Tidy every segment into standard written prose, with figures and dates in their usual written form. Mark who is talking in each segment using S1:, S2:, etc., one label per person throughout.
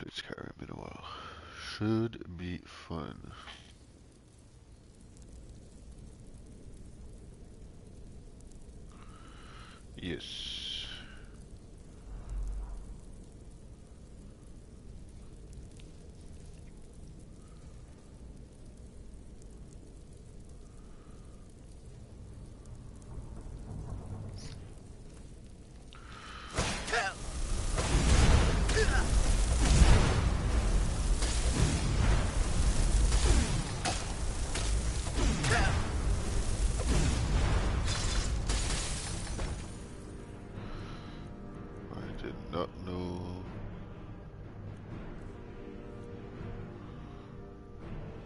S1: played Skyrim in a while. Should be fun. Yes. I did not know.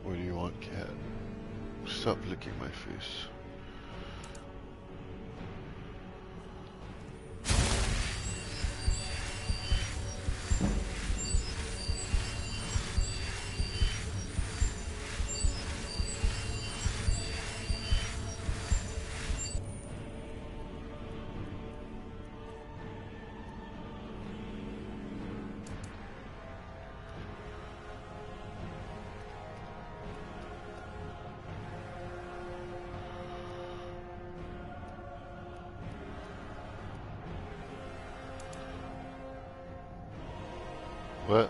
S1: What do you want, cat? Stop licking my face. What?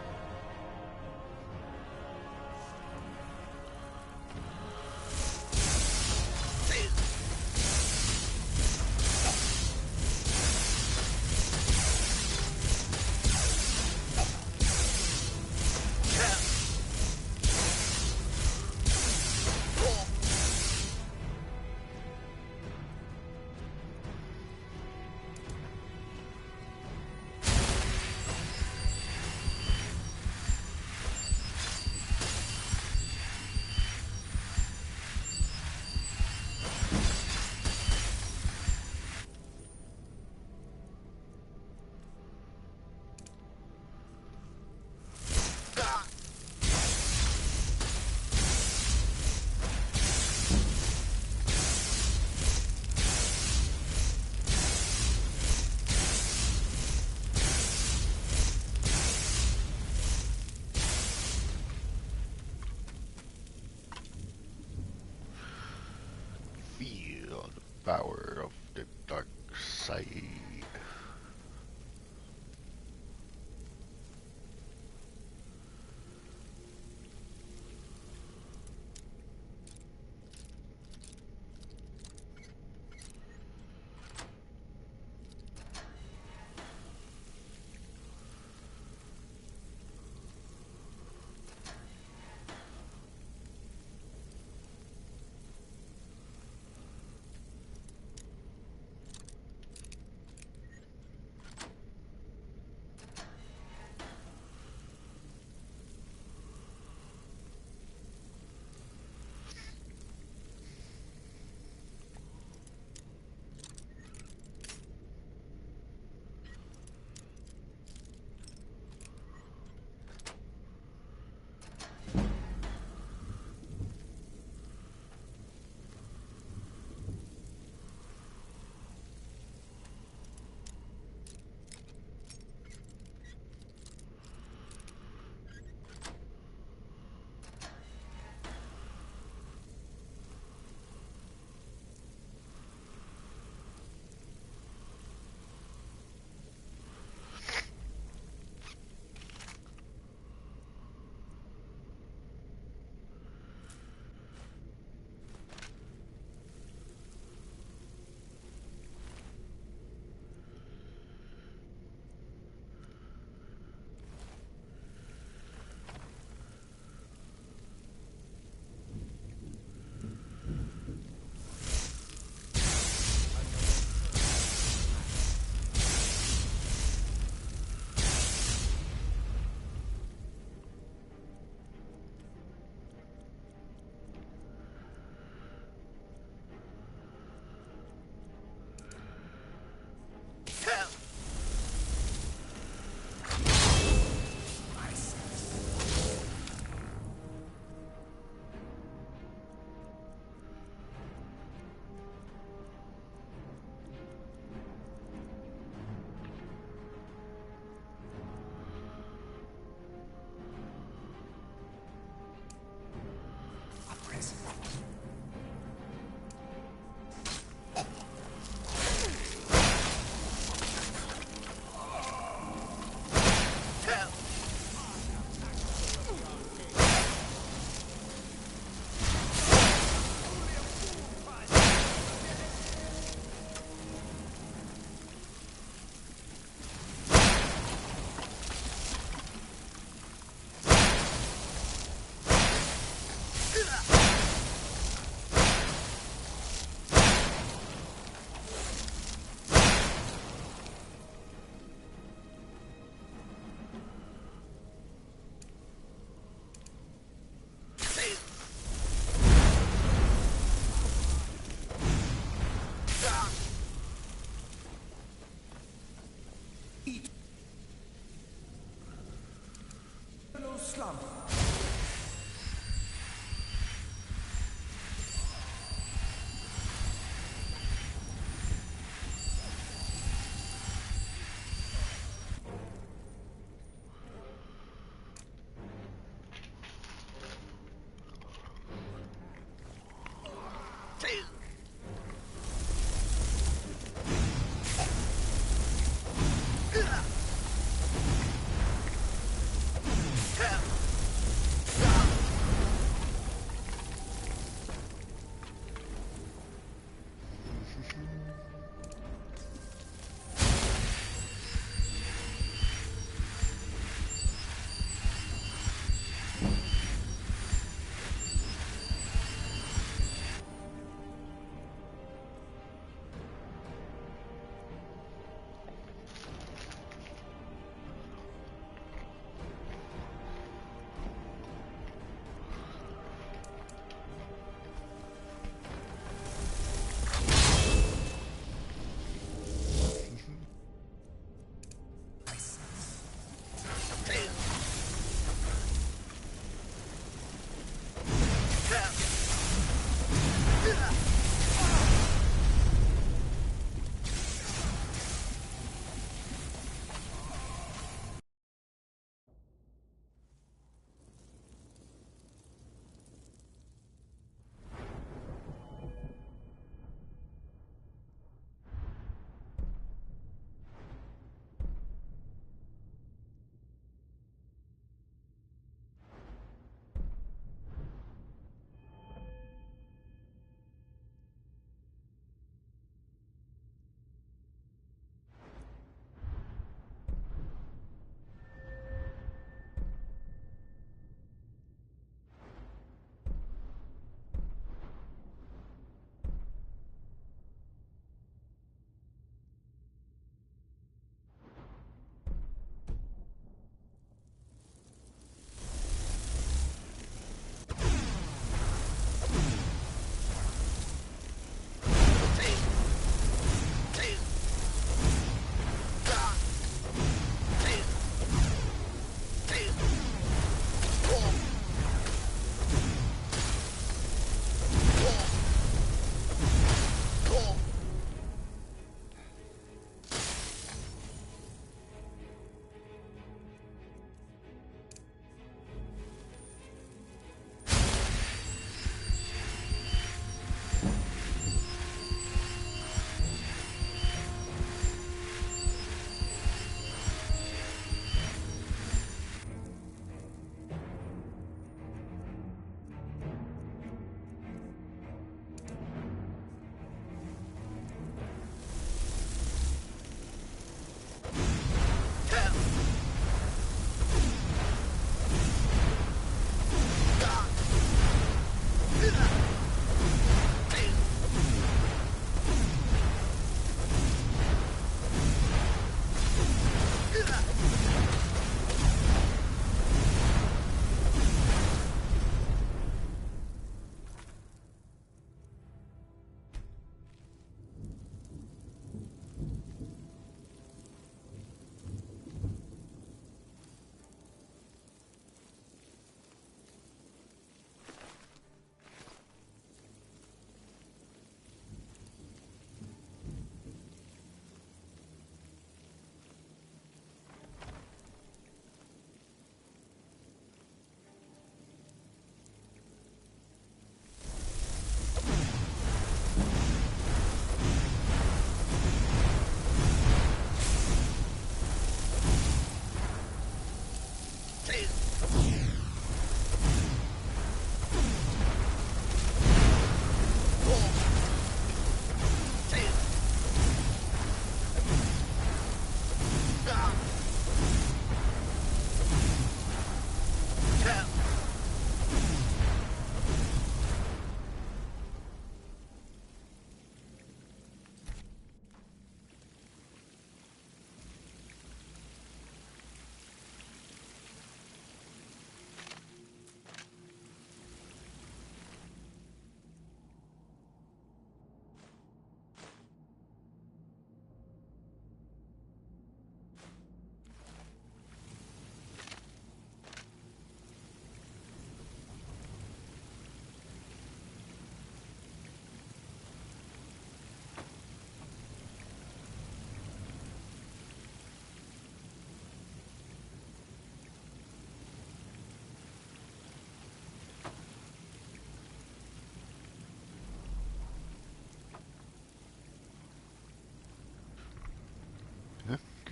S2: slump.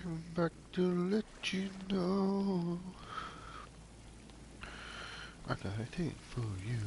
S1: I'm back to let you know I got a thing for you.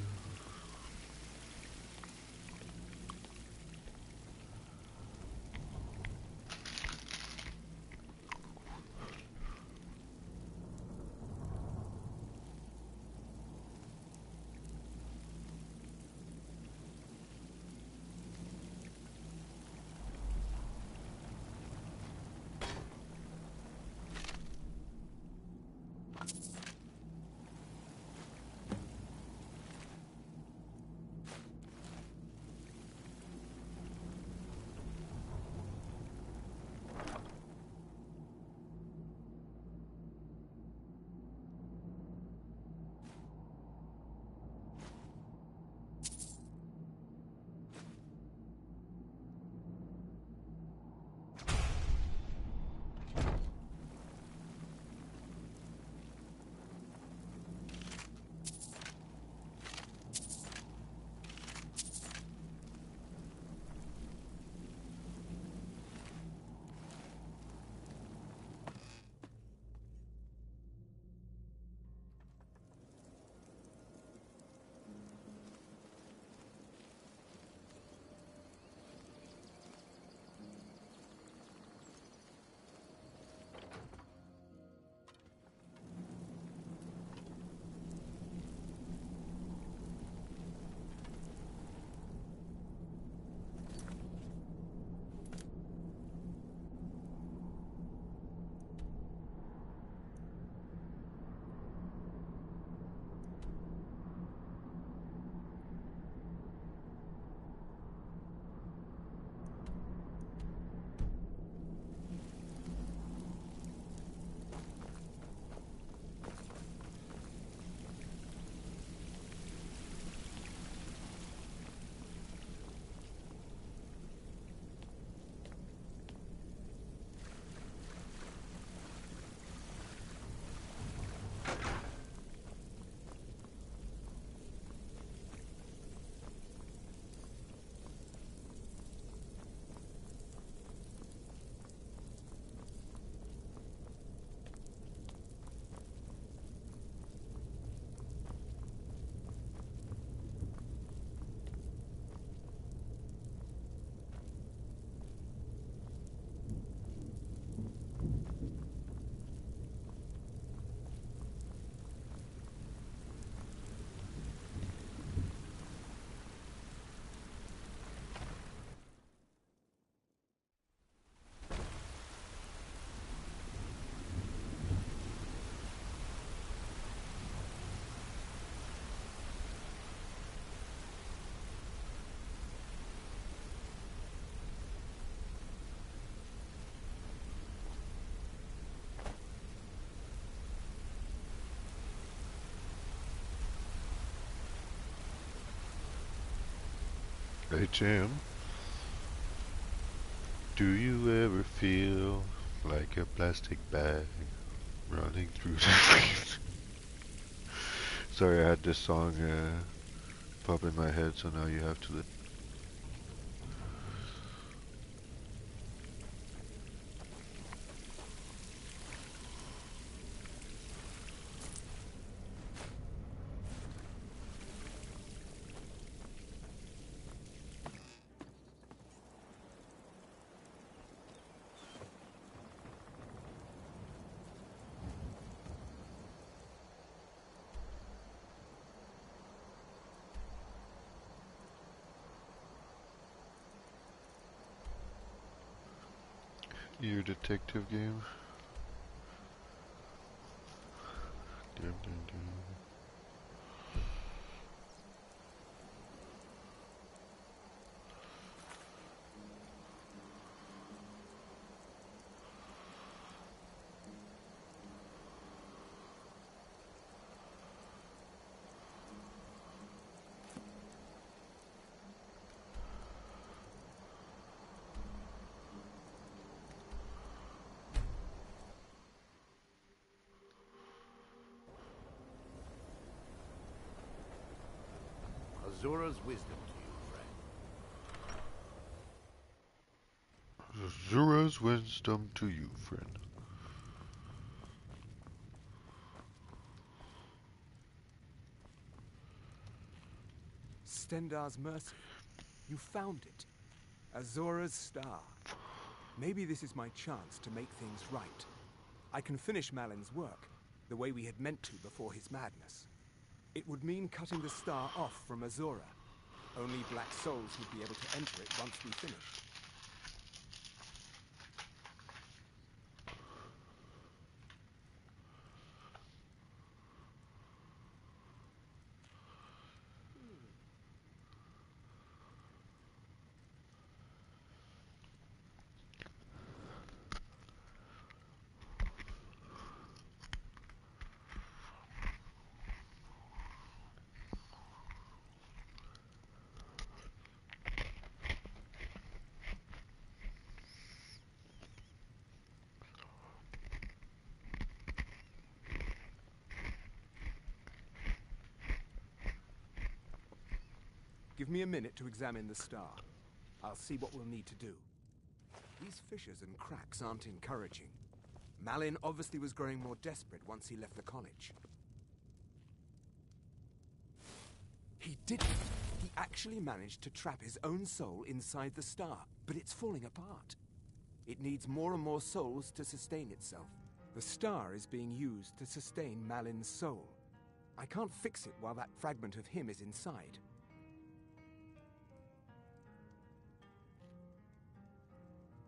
S1: Hey Jim, do you ever feel like a plastic bag running through the streets? Sorry, I had this song pop in my head, so now you have to. Your detective game? Dun, dun, dun.
S2: Azura's wisdom to you, friend.
S1: Zura's wisdom to you, friend.
S3: Stendar's mercy. You found it. Azora's star. Maybe this is my chance to make things right. I can finish Malin's work, the way we had meant to before his madness. It would mean cutting the star off from Azora. Only Black Souls would be able to enter it once we finished. Give me a minute to examine the star. I'll see what we'll need to do. These fissures and cracks aren't encouraging. Malin obviously was growing more desperate once he left the college. He did it! He actually managed to trap his own soul inside the star, but it's falling apart. It needs more and more souls to sustain itself. The star is being used to sustain Malin's soul. I can't fix it while that fragment of him is inside.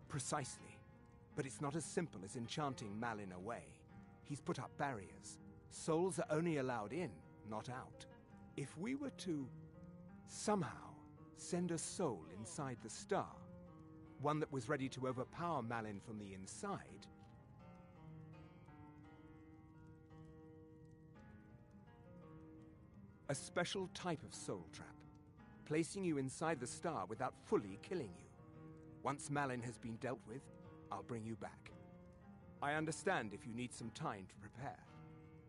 S3: Precisely. But it's not as simple as enchanting Malin away. He's put up barriers. Souls are only allowed in, not out. If we were to somehow send a soul inside the star, one that was ready to overpower Malin from the inside, a special type of soul trap, placing you inside the star without fully killing you. Once Malin has been dealt with, I'll bring you back. I understand if you need some time to prepare.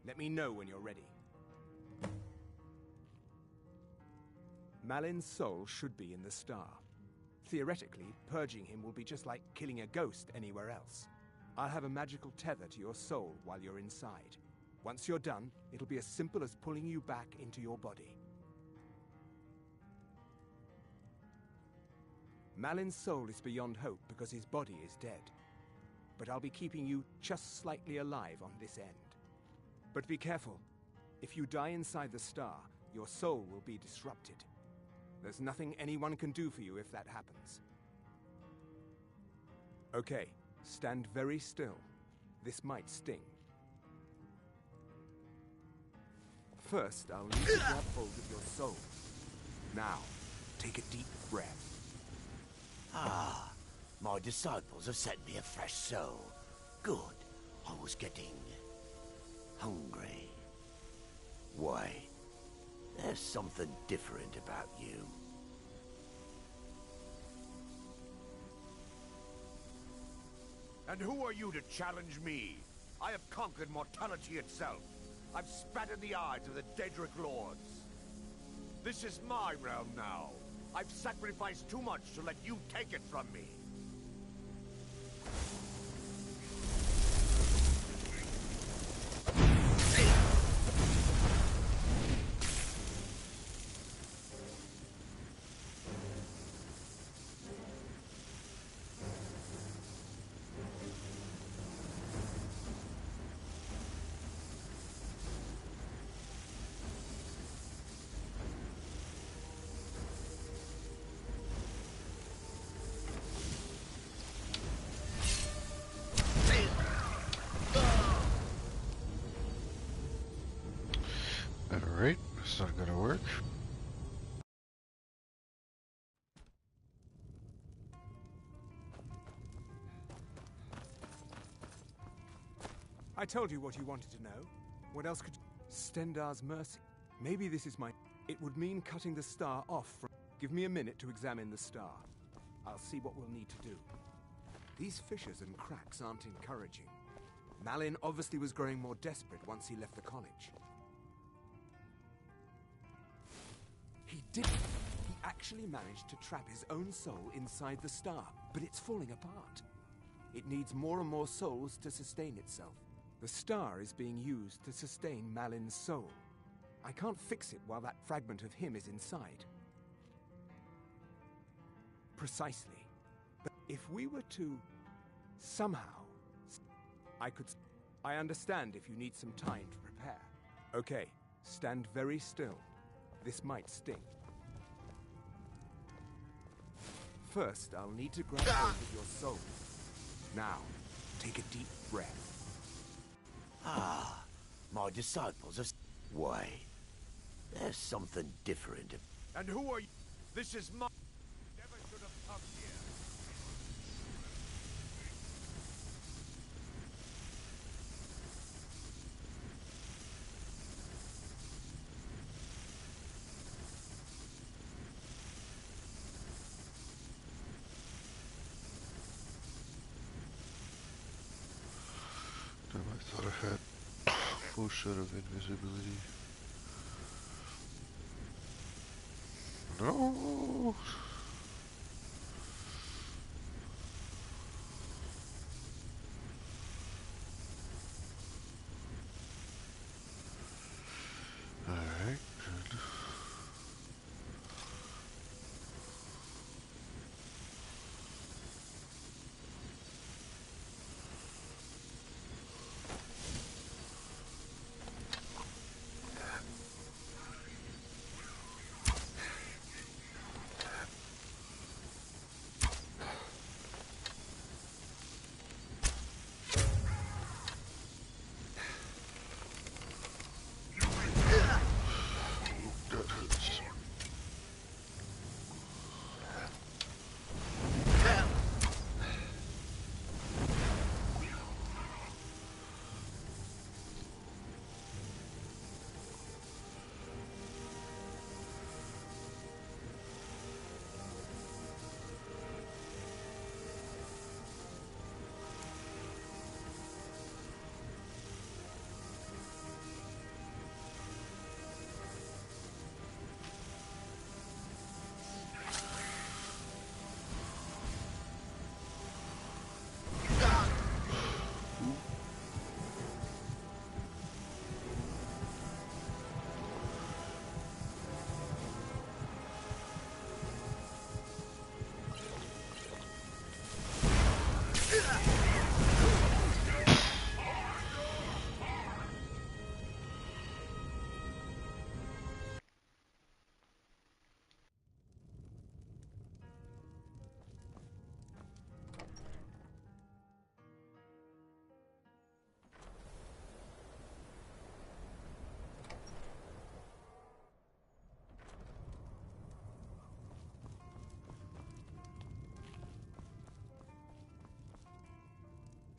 S3: Let me know when you're ready. Malin's soul should be in the star. Theoretically, purging him will be just like killing a ghost anywhere else. I'll have a magical tether to your soul while you're inside. Once you're done, it'll be as simple as pulling you back into your body. Malin's soul is beyond hope because his body is dead. But I'll be keeping you just slightly alive on this end. But be careful. If you die inside the star, your soul will be disrupted. There's nothing anyone can do for you if that happens. Okay, stand very still. This might sting. First, I'll need to grab hold of your soul. Now, take a deep breath.
S2: Ah, my disciples have sent me a fresh soul. Good. I was getting hungry. Why? There's something different about you. And who are you to challenge me? I have conquered mortality itself. I've spat in the eyes of the Daedric Lords. This is my realm now. I've sacrificed too much to let you take it from me.
S1: Alright, that's not gonna work.
S3: I told you what you wanted to know. What else could you... Stendar's mercy. Maybe this is my... It would mean cutting the star off from... Give me a minute to examine the star. I'll see what we'll need to do. These fissures and cracks aren't encouraging. Malin obviously was growing more desperate once he left the college. He did it! He actually managed to trap his own soul inside the star, but it's falling apart. It needs more and more souls to sustain itself. The star is being used to sustain Malin's soul. I can't fix it while that fragment of him is inside. Precisely. But if we were to... somehow... I could... I understand if you need some time to prepare. Okay, stand very still. This might sting. First, I'll need to grab hold of your soul. Now, take a deep breath.
S2: Ah, my disciples are... Wait, there's something different. And who are you? This is my... Never should have come here.
S1: Damn, I thought I had full shot of invisibility. No! Alright, good. That hurts.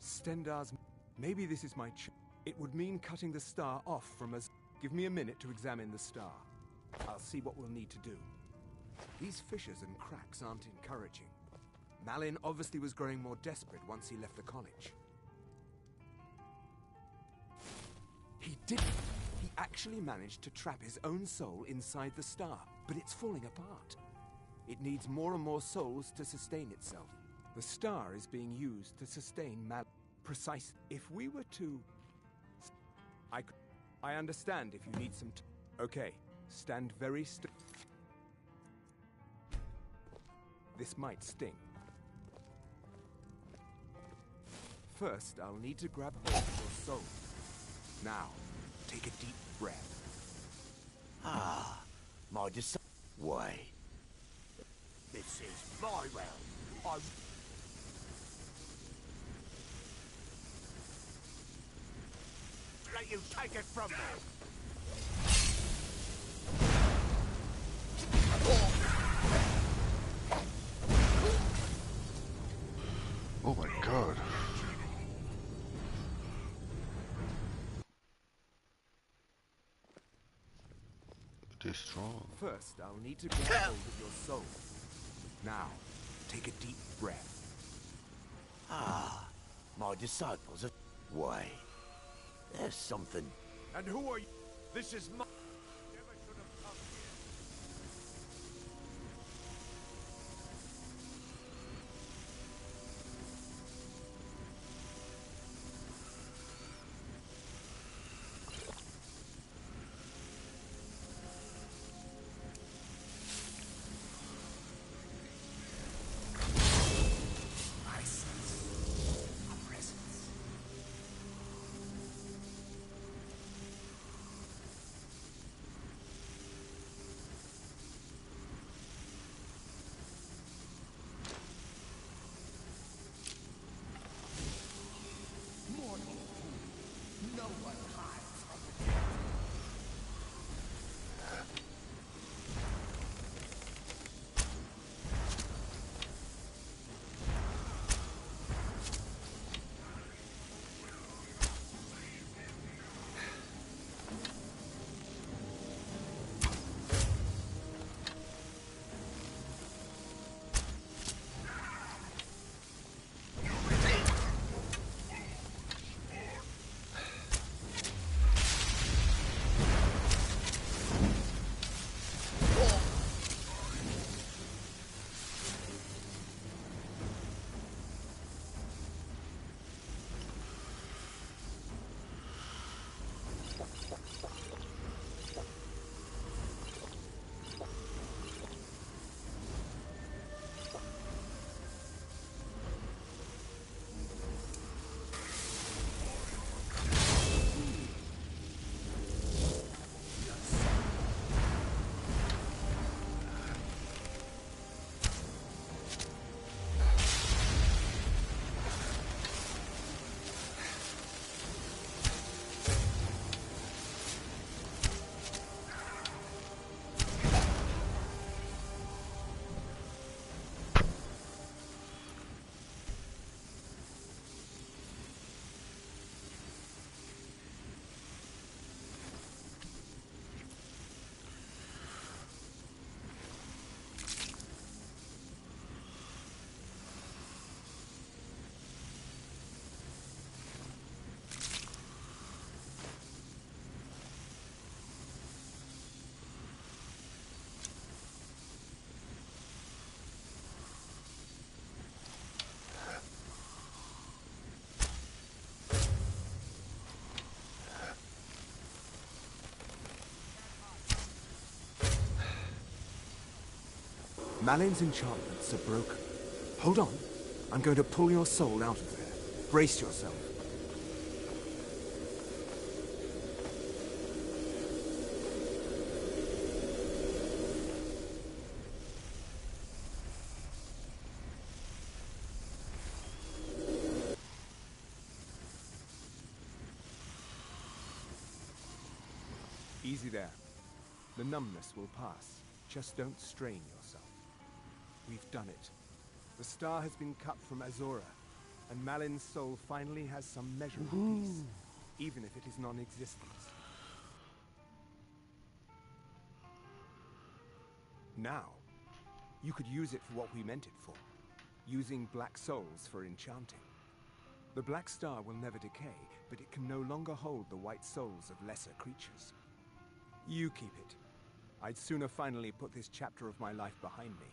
S3: Stendar's... Maybe this is my It would mean cutting the star off from us. Give me a minute to examine the star. I'll see what we'll need to do. These fissures and cracks aren't encouraging. Malin obviously was growing more desperate once he left the college. He didn't. He actually managed to trap his own soul inside the star, but it's falling apart. It needs more and more souls to sustain itself. The star is being used to sustain Malin. Precise. If we were to... I understand if you need some Okay, stand very still. This might sting. First, I'll need to grab hold of your soul. Now, take a deep breath.
S2: Ah, my Wait. This is my realm. Let you take it from me.
S1: Oh my god. They're strong.
S3: First, I'll need to grab hold of your soul. Now, take a deep breath.
S2: Ah, my disciples are... Wait. There's something... And who are you? This is my... Never should have come here.
S3: Malin's enchantments are broken. Hold on. I'm going to pull your soul out of there. Brace yourself. Easy there. The numbness will pass. Just don't strain yourself. We've done it. The star has been cut from Azora, and Malin's soul finally has some measure of peace, even if it is non-existent. Now, you could use it for what we meant it for, using black souls for enchanting. The black star will never decay, but it can no longer hold the white souls of lesser creatures. You keep it. I'd sooner finally put this chapter of my life behind me.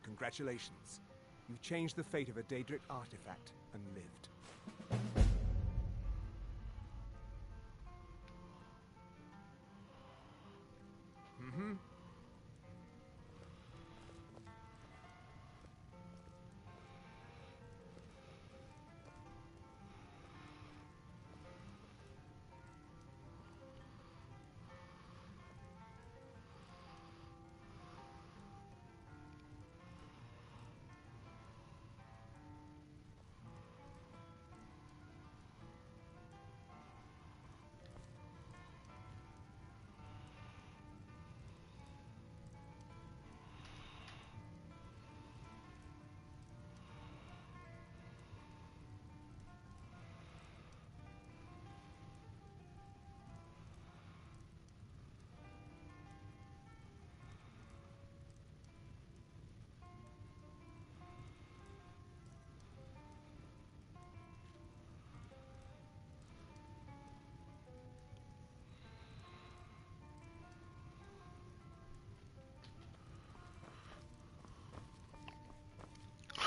S3: Congratulations. You've changed the fate of a Daedric artifact and lived.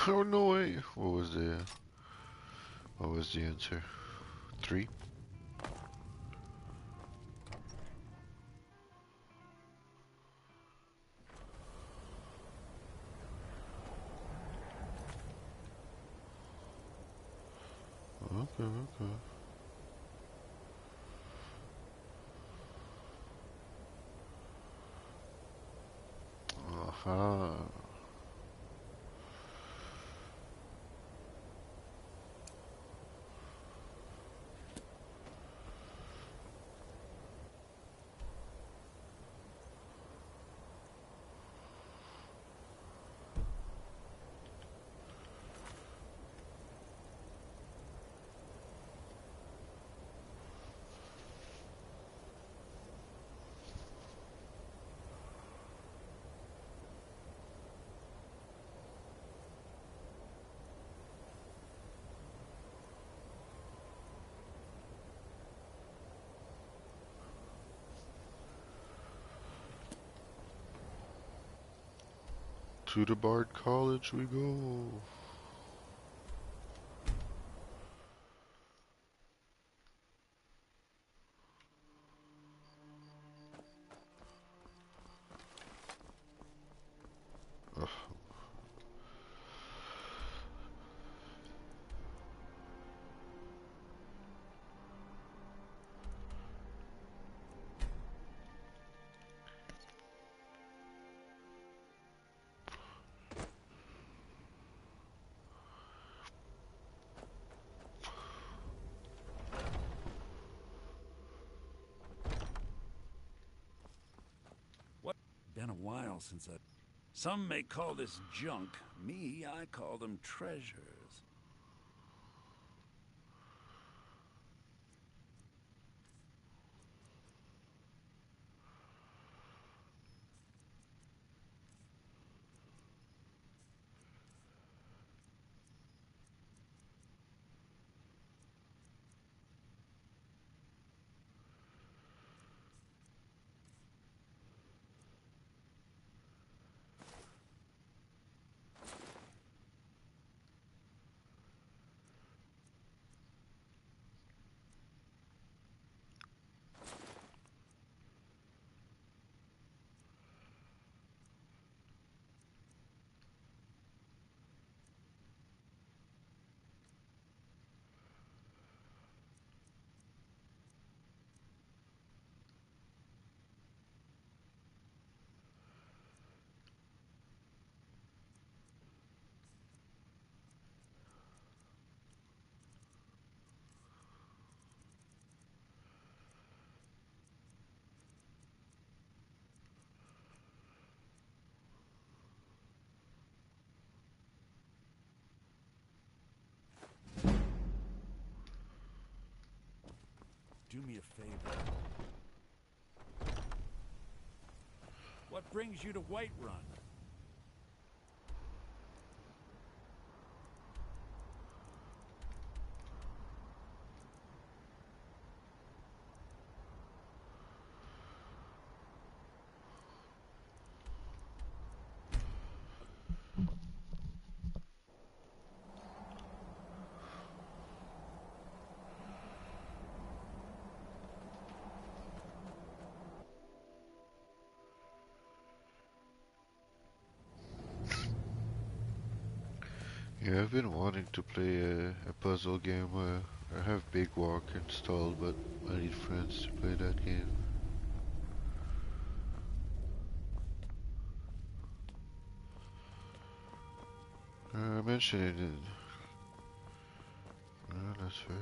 S1: Oh no way. What was the answer? 3? Okay, okay. Aha. To the Bard College we go. Ugh.
S4: Been a while since I... Some may call this junk. Me, I call them treasures. Do me a favor. What brings you to Whiterun?
S1: Yeah, I've been wanting to play a puzzle game. I have Big Walk installed, but I need friends to play that game. I mentioned it in... that's fair.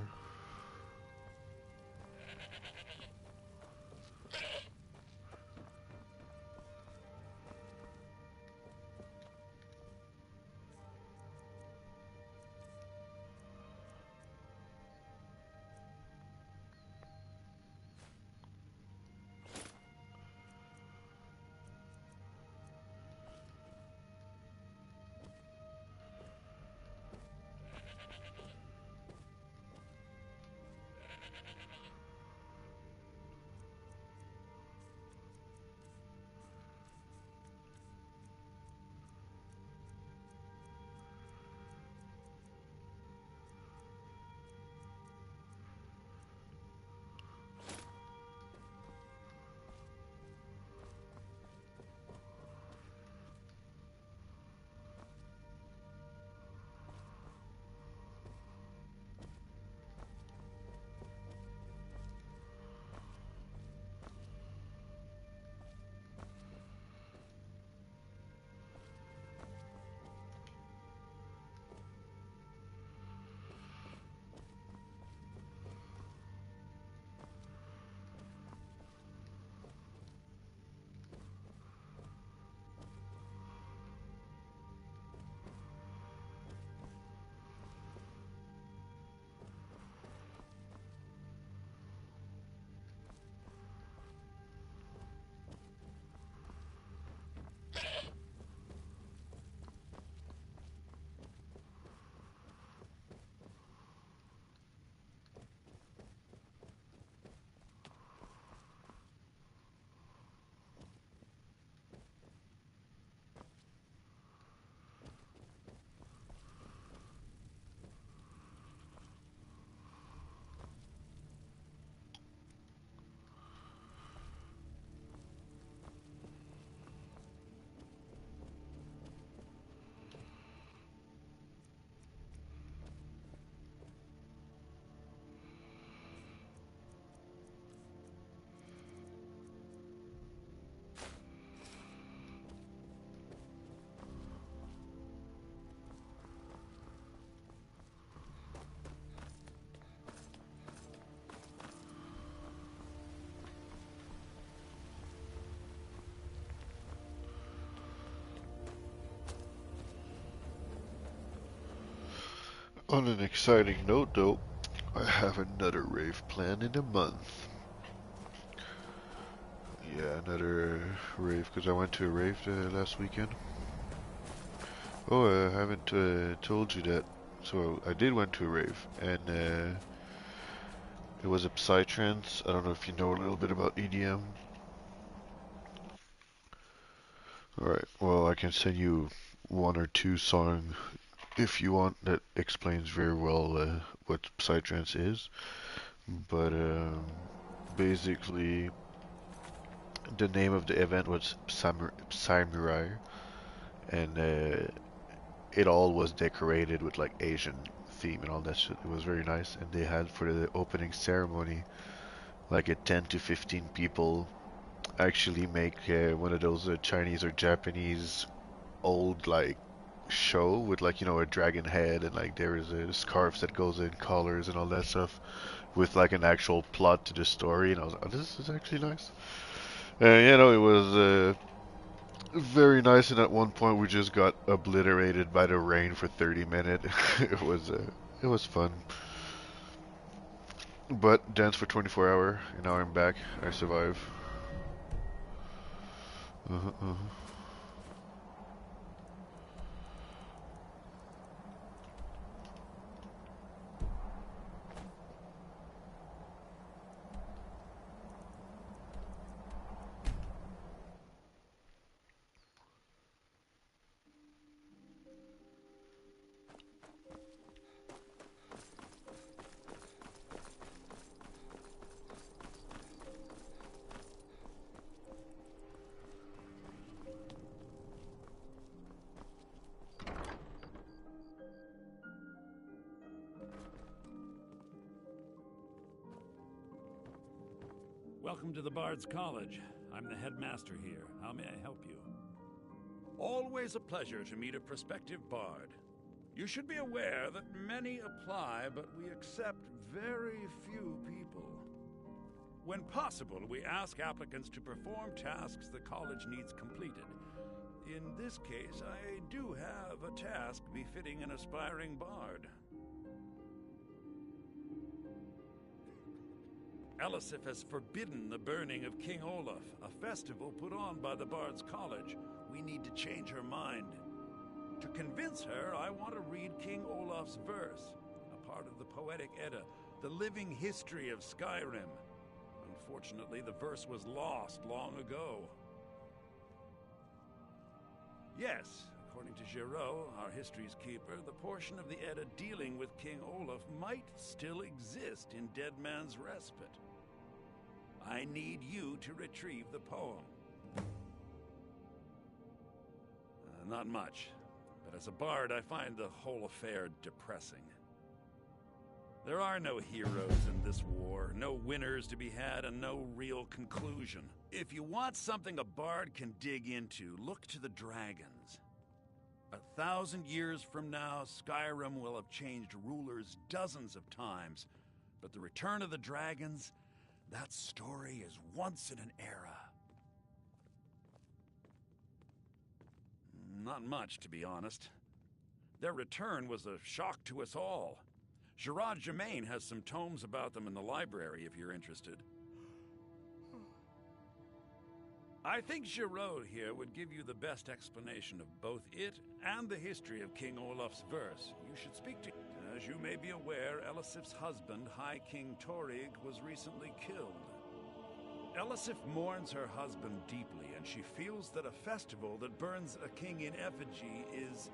S1: On an exciting note, though, I have another rave plan in a month. Yeah, another rave, because I went to a rave last weekend. Oh, I haven't told you that. So I did went to a rave, and it was a psytrance. I don't know if you know a little bit about EDM. Alright, well, I can send you one or two songs if you want that explains very well what psytrance is. But basically, the name of the event was Samurai, and it all was decorated with like Asian theme and all that shit. It was very nice, and they had for the opening ceremony like a 10 to 15 people actually make one of those Chinese or Japanese old like show with like a dragon head, and like there is scarves that goes in collars and all that stuff with like an actual plot to the story, and I was like, oh, this is actually nice. And it was very nice, and at one point we just got obliterated by the rain for 30 minutes. It was fun. But dance for 24 hours, and now I'm back. I survive. Uh-huh.
S4: Welcome to the Bard's College. I'm the headmaster here. How may I help you? Always a pleasure to meet a prospective bard. You should be aware that many apply, but we accept very few people. When possible, we ask applicants to perform tasks the college needs completed. In this case, I do have a task befitting an aspiring bard. Elisif has forbidden the burning of King Olaf, a festival put on by the Bard's College. We need to change her mind. To convince her, I want to read King Olaf's verse, a part of the Poetic Edda, the living history of Skyrim. Unfortunately, the verse was lost long ago. Yes, according to Giraud, our history's keeper, the portion of the Edda dealing with King Olaf might still exist in Dead Man's Respite. I need you to retrieve the poem. Not much, but as a bard, I find the whole affair depressing. There are no heroes in this war, no winners to be had, and no real conclusion. If you want something a bard can dig into, look to the dragons. 1,000 years from now, Skyrim will have changed rulers dozens of times, but the return of the dragons, that story is once in an era. Not much, to be honest. Their return was a shock to us all. Gerard Germain has some tomes about them in the library, if you're interested. I think Giraud here would give you the best explanation of both it and the history of King Olaf's verse. You should speak to... As you may be aware, Elisif's husband, High King Torig, was recently killed. Elisif mourns her husband deeply, and she feels that a festival that burns a king in effigy is...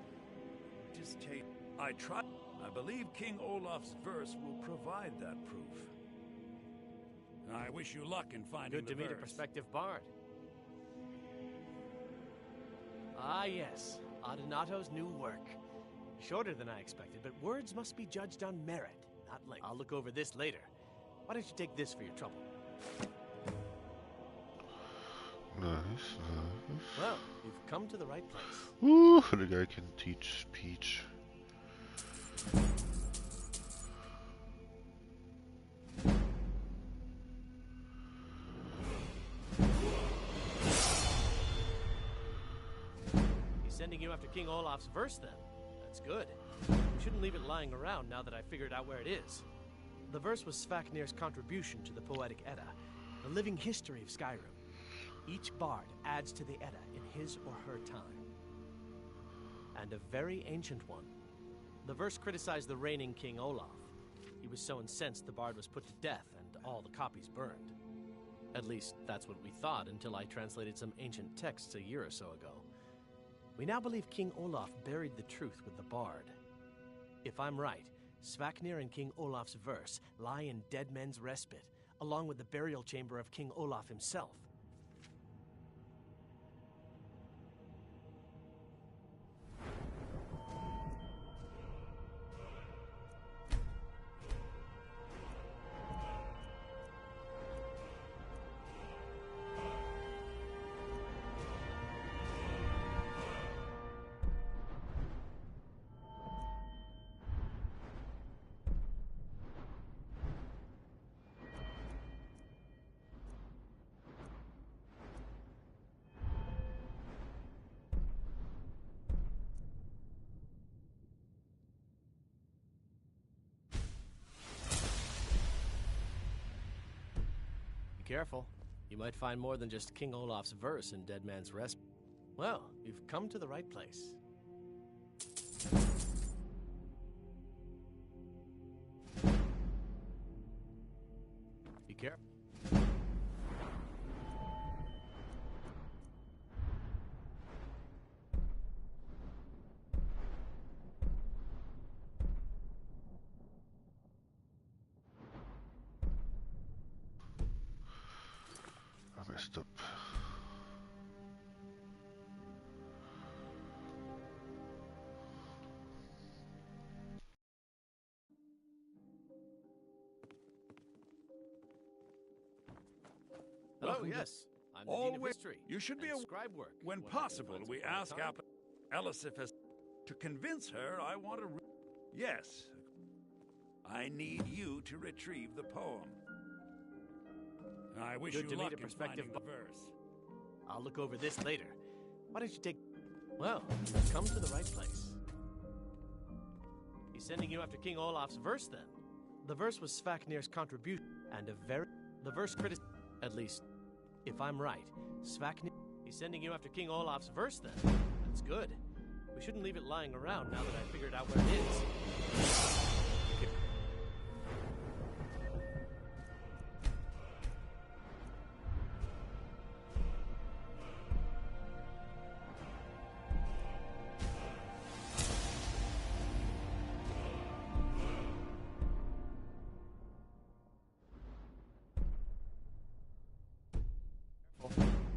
S4: distasteful. I believe King Olaf's verse will provide that proof. I wish you luck in finding the verse.
S5: Good to meet a prospective bard. Ah, yes. Adonato's new work. Shorter than I expected, but words must be judged on merit, not length. I'll look over this later. Why don't you take this for your trouble?
S1: Nice.
S5: Well, you've come to the right place.
S1: Ooh, the guy can teach speech.
S5: He's sending you after King Olaf's verse, then. That's good. We shouldn't leave it lying around now that I figured out where it is. The verse was Svafnir's contribution to the Poetic Edda, the living history of Skyrim. Each bard adds to the Edda in his or her time. And a very ancient one. The verse criticized the reigning King Olaf. He was so incensed the bard was put to death and all the copies burned. At least, that's what we thought until I translated some ancient texts a year or so ago. We now believe King Olaf buried the truth with the bard. If I'm right, Svafnir and King Olaf's verse lie in Dead Men's Respite, along with the burial chamber of King Olaf himself. Careful. You might find more than just King Olaf's verse in Dead Man's Rest. Well, you've come to the right place. Be careful.
S1: I messed up.
S5: Hello, yes. I'm the Dean of History.
S4: You should be
S5: and
S4: a
S5: scribe work.
S4: When
S5: one of my
S4: possible,
S5: friends
S4: we
S5: before I
S4: ask
S5: come.
S4: Elisif has to convince her I want to. Yes. I need you to retrieve the poem. I wish
S5: Good
S4: you
S5: to meet
S4: luck
S5: a
S4: in
S5: prospective
S4: finding the verse.
S5: I'll look over this later. Why don't you take... Well, you've come to the right place. He's sending you after King Olaf's verse, then. The verse was Svafnir's contribution, and a very... The verse At least, if I'm right, Svafnir... He's sending you after King Olaf's verse, then. That's good. We shouldn't leave it lying around now that I figured out where it is.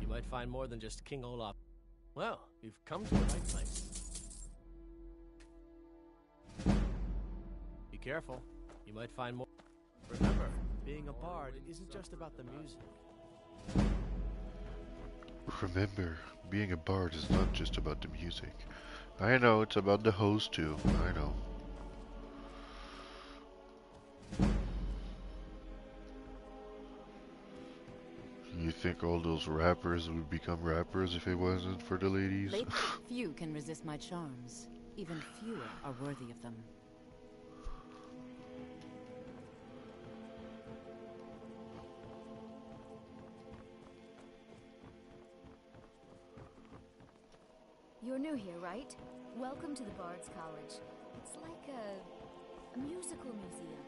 S5: You might find more than just King Olaf. Well, you've come to the right place. Be careful. You might find more. Remember, being a bard isn't just about the music.
S1: Remember, being a bard is not just about the music. I know, it's about the host too. I know. You think all those rappers would become rappers if it wasn't for the ladies?
S6: Lately, few can resist my charms. Even fewer are worthy of them.
S7: You're new here, right? Welcome to the Bard's College. It's like a musical museum.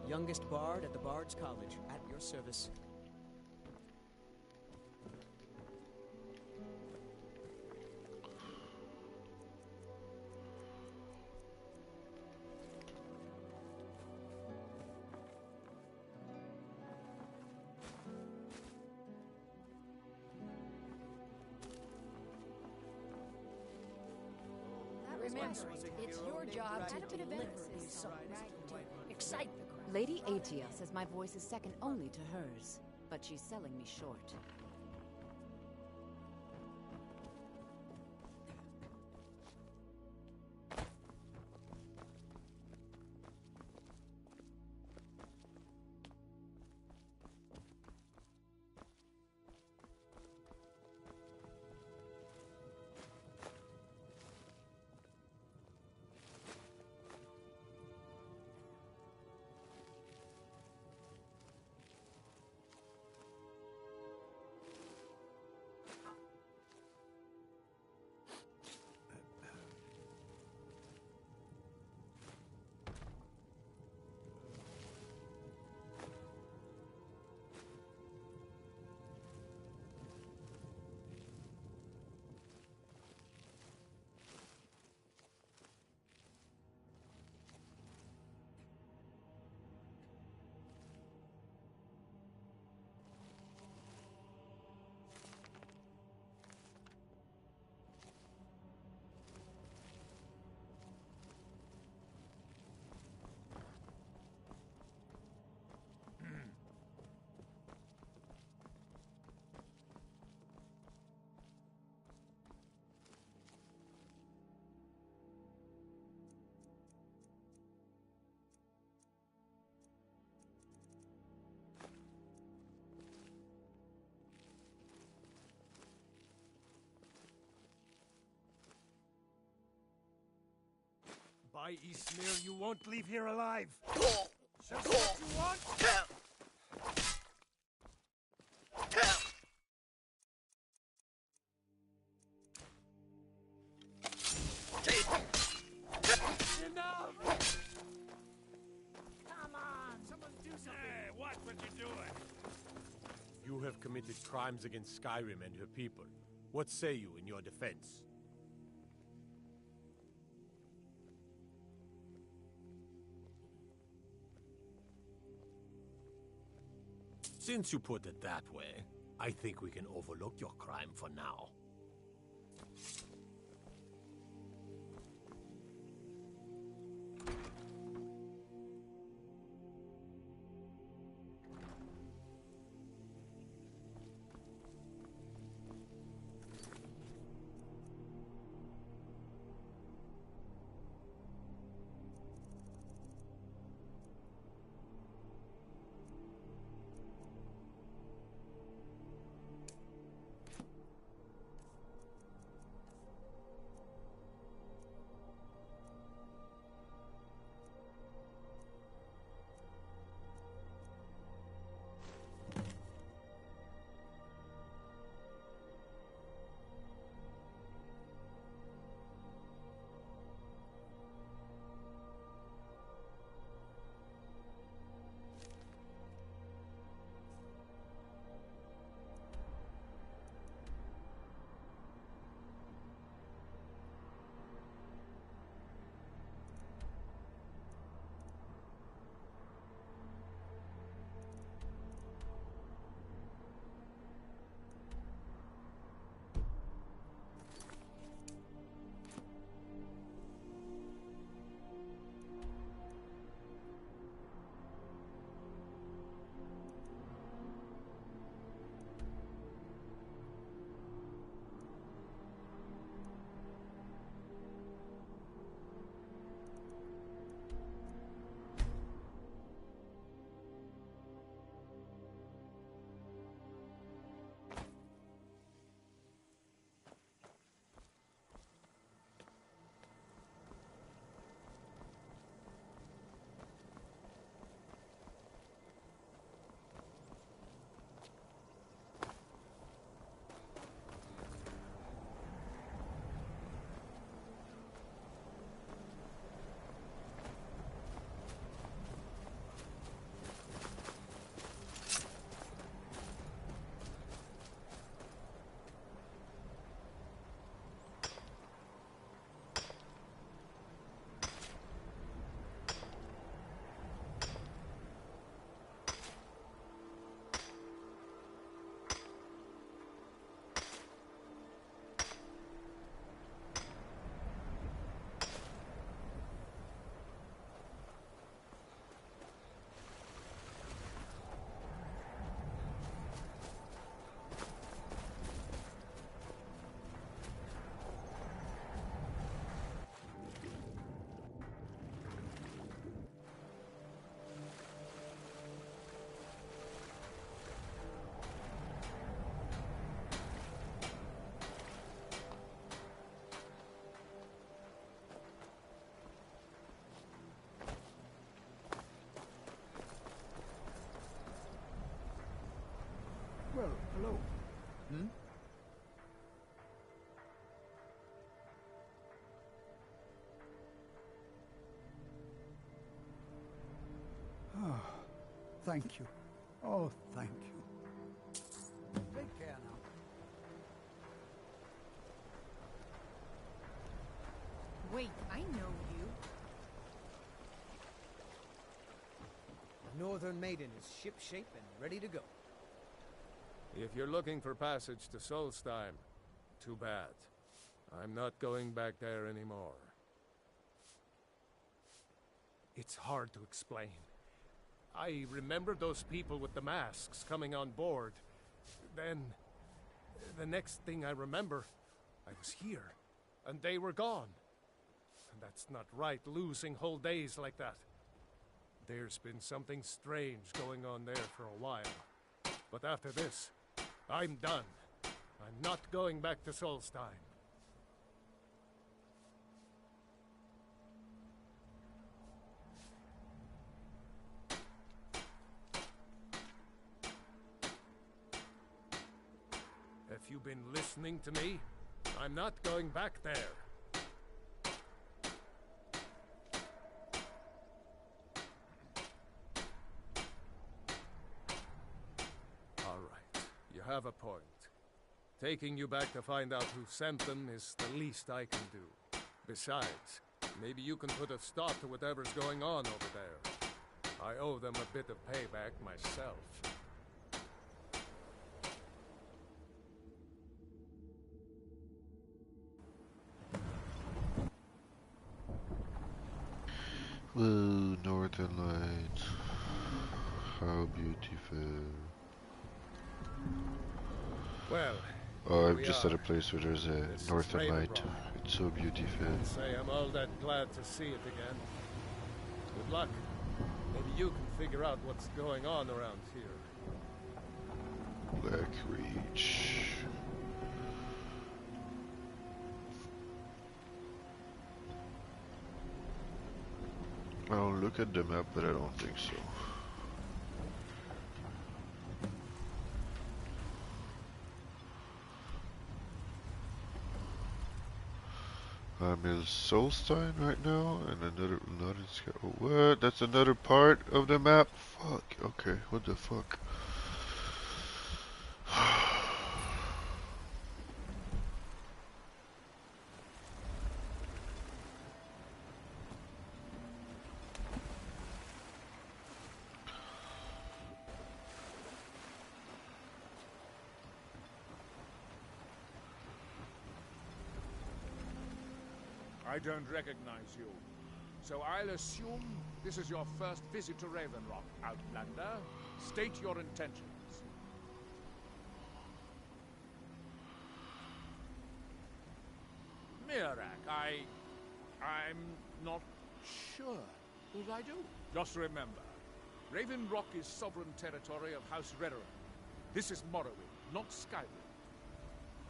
S8: Youngest bard at the Bard's College, at your service.
S9: Remember, it's your job to deliver these songs, to excite the crowd.
S6: Lady Atia says my voice is second only to hers, but she's selling me short.
S2: By Eastmere, you won't leave here alive. Show me what you want. Enough!
S5: Come on! Someone do something!
S4: Hey, watch what you're doing!
S10: You have committed crimes against Skyrim and her people. What say you in your defense? Since you put it that way, I think we can overlook your crime for now.
S8: Hmm?
S11: Oh, thank you. Oh, thank you. Take care now.
S9: Wait, I know you.
S8: The Northern Maiden is shipshape and ready to go.
S10: If you're looking for passage to Solstheim, too bad. I'm not going back there anymore. It's hard to explain. I remember those people with the masks coming on board. Then, the next thing I remember, I was here, and they were gone. And that's not right, losing whole days like that. There's been something strange going on there for a while. But after this, I'm done. I'm not going back to Solstheim. Have you been listening to me? I'm not going back there. All right, you have a point. Taking you back to find out who sent them is the least I can do. Besides, maybe you can put a stop to whatever's going on over there. I owe them a bit of payback myself.
S1: Whoa, Northern Lights. How beautiful.
S10: Well,
S1: Oh,
S10: here
S1: I'm
S10: we
S1: just
S10: are.
S1: at a place where there's a
S10: This is
S1: Northern Light.
S10: Ravenrock.
S1: It's so beautiful.
S10: Can't say I'm all that glad to see it again. Good luck. Maybe you can figure out what's going on around here.
S1: Black Reach. I'll look at the map, but I don't think so. I'm in Solstein right now, and another what? That's another part of the map? Fuck. Okay, what the fuck?
S2: I don't recognize you. So I'll assume this is your first visit to Ravenrock, Outlander. State your intentions. Mirak, I'm not sure that I do. Just remember, Ravenrock is sovereign territory of House Redoran. This is Morrowind, not Skyrim.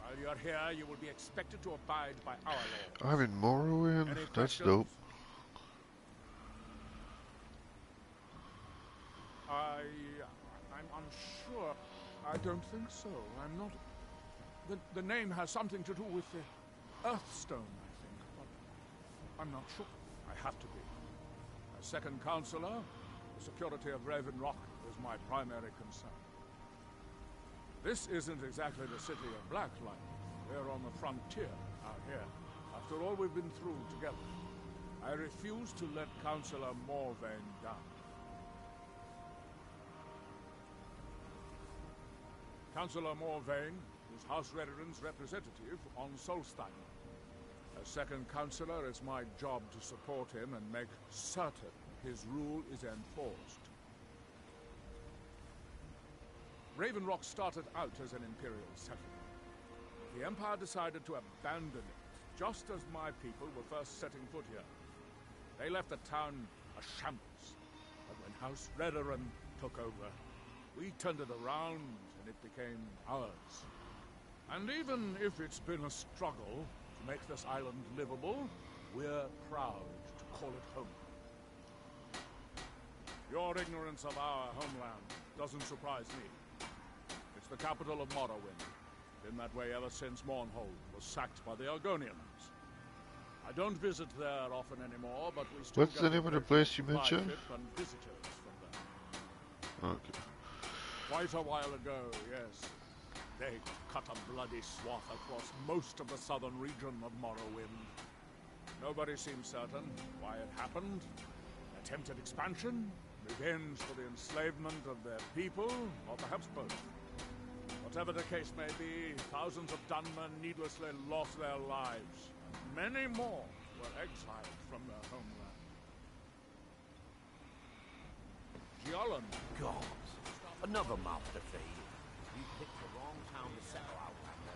S2: While you're here, you will be expected to abide by our laws.
S1: I'm in Morrowind?
S2: Any
S1: That's
S2: questions?
S1: dope.
S2: I'm unsure. I don't think so. I'm not... The name has something to do with the Earthstone, I think, but I'm not sure. I have to be. As second counselor, the security of Ravenrock is my primary concern. This isn't exactly the city of Blacklight. We're on the frontier out here. After all we've been through together, I refuse to let Councillor Morvain down. Councillor Morvain is House Redoran's representative on Solstein. As second councillor, it's my job to support him and make certain his rule is enforced. Ravenrock started out as an Imperial settlement. The Empire decided to abandon it, just as my people were first setting foot here. They left the town a shambles. But when House Redoran took over, we turned it around and it became ours. And even if it's been a struggle to make this island livable, we're proud to call it home. Your ignorance of our homeland doesn't surprise me. It's the capital of Morrowind,
S12: Been that way ever since Mournhold was sacked by the Argonians. I don't visit there often anymore, but we still
S1: What's
S12: get
S1: the name of the place you
S12: supply
S1: mentioned?
S12: ship and visitors from there.
S1: Okay.
S12: Quite a while ago, yes. They cut a bloody swath across most of the southern region of Morrowind. Nobody seems certain why it happened. Attempted expansion, revenge for the enslavement of their people, or perhaps both. Whatever the case may be, thousands of Dunmen needlessly lost their lives, and many more were exiled from their homeland. Giolan.
S2: God, another mouth to feed. You picked the wrong town to settle out back there.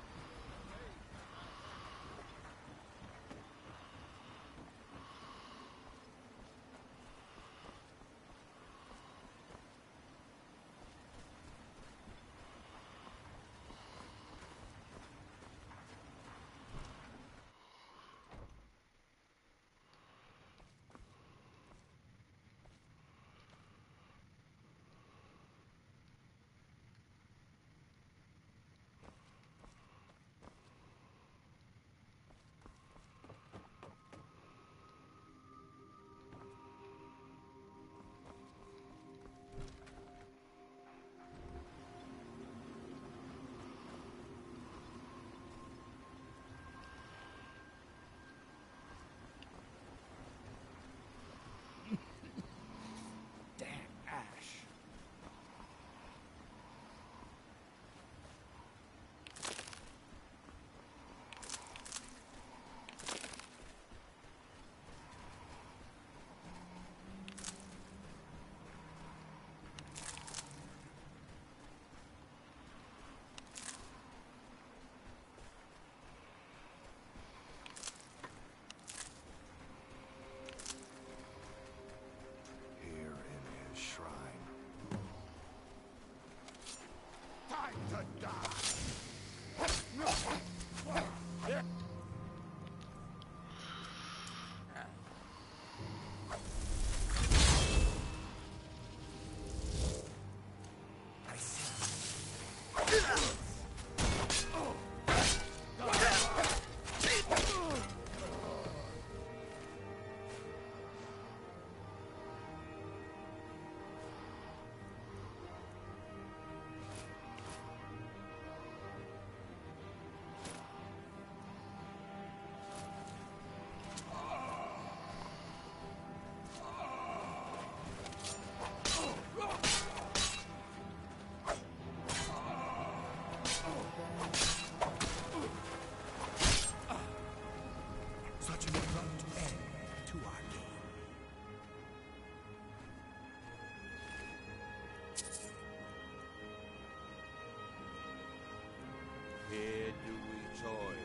S2: Here do we toil.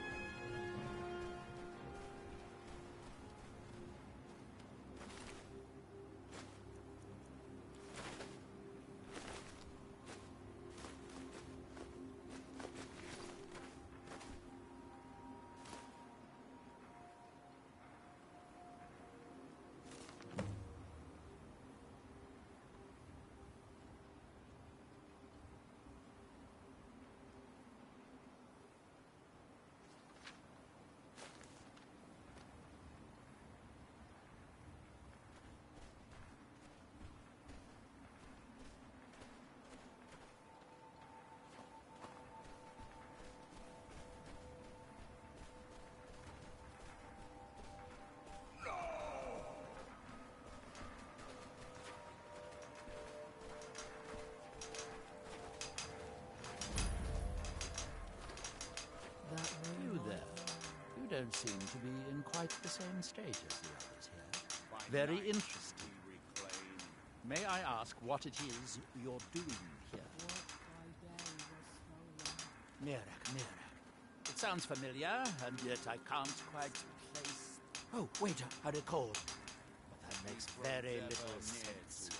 S13: You there. You don't seem to be in quite the same state as the others here. Very interesting. May I ask what it is you're doing here? Mirek. It sounds familiar, and yet I can't quite place... Oh, wait, I recall. But that makes very little sense.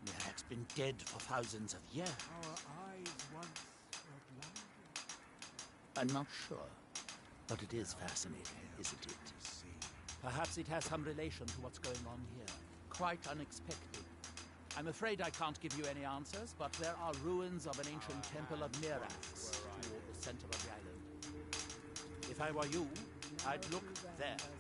S13: Mirek's been dead for thousands of years.
S3: Our eyes once were blinded.
S13: I'm not sure, but it is fascinating, isn't it? Perhaps it has some relation to what's going on here. Quite unexpected. I'm afraid I can't give you any answers, but there are ruins of an ancient temple of Mirax toward the center of the island. If I were you, I'd look there.